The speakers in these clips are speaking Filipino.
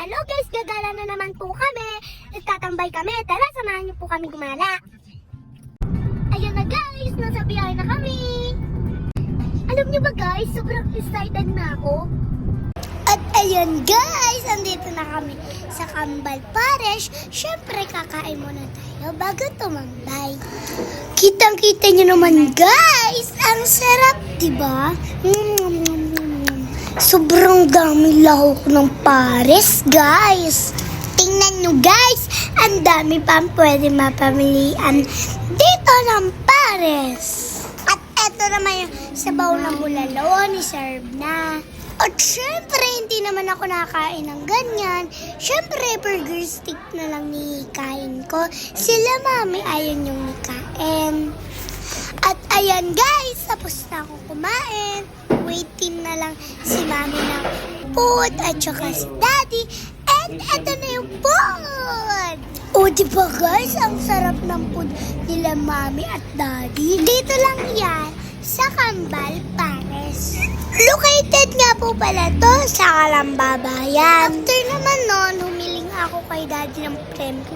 Hello guys, gagala na naman po kami. Nagtatambay kami. Tara, samahan niyo po kami gumala. Ayan na guys, nasa biyahe na kami. Alam niyo ba guys, sobrang excited na ako. At ayan guys, andito na kami sa Kambal Parish. Siyempre, kakain muna tayo bago tumambay. Kitang-kita niyo naman guys, ang sarap, diba? Sobrang dami lahok ng pares, guys. Tingnan nyo, guys. Ang dami pang pwede mapamilian dito ng pares. At eto naman yung sabaw ng bulalo, ni-serve na. At syempre, hindi naman ako nakakain ng ganyan. Syempre, burger stick na lang nikain ko. Sila mami ayaw yung nikain. At ayan guys, tapos na ako kumain. Waiting na lang si mami ng food at saka si daddy. And eto na yung food! O diba guys, ang sarap ng food nila mami at daddy. Dito lang yan sa Kambal Pares. Located nga po pala to sa Calamba Bayan. After naman nun, humiling ako kay daddy ng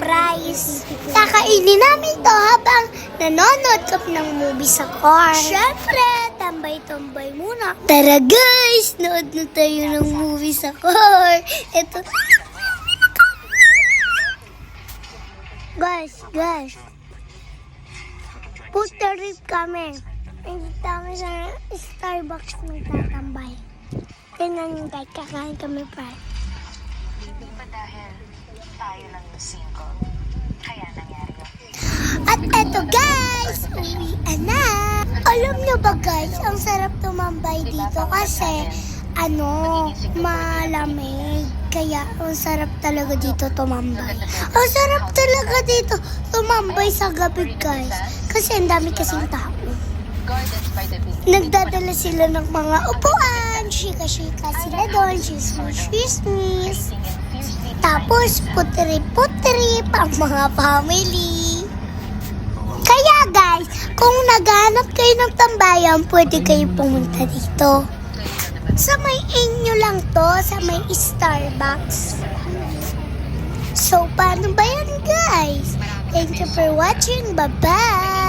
fries. Kakainin namin to habang nanonood kami ng movie sa car. Syempre, tambay-tambay muna. Tara guys, nood na tayo ng movie sa car. Ito. Guys. Food trip kami. Hindi kami sa Starbucks magtatambay. Tingnan nyo guys, kakain kami pa. Hindi ba dahil tayo lang yung single, kaya nangyari yun? At eto guys, uwian na. Alam nyo ba guys, ang sarap tumambay dito kasi malamig. Kaya ang sarap talaga dito tumambay. Ang sarap talaga dito tumambay sa gabi guys. Kasi ang dami kasing tao. Gardens by the beach. Nagdadala sila ng mga upuan. Shika-shika sila doon. Chismis. Tapos putrip-putrip ang mga family. Kaya guys, kung naghanap kayo ng tambayan, pwede kayo pumunta dito. Sa may inyo lang to, sa may Starbucks. So, paano ba yan guys? Thank you for watching. Bye-bye!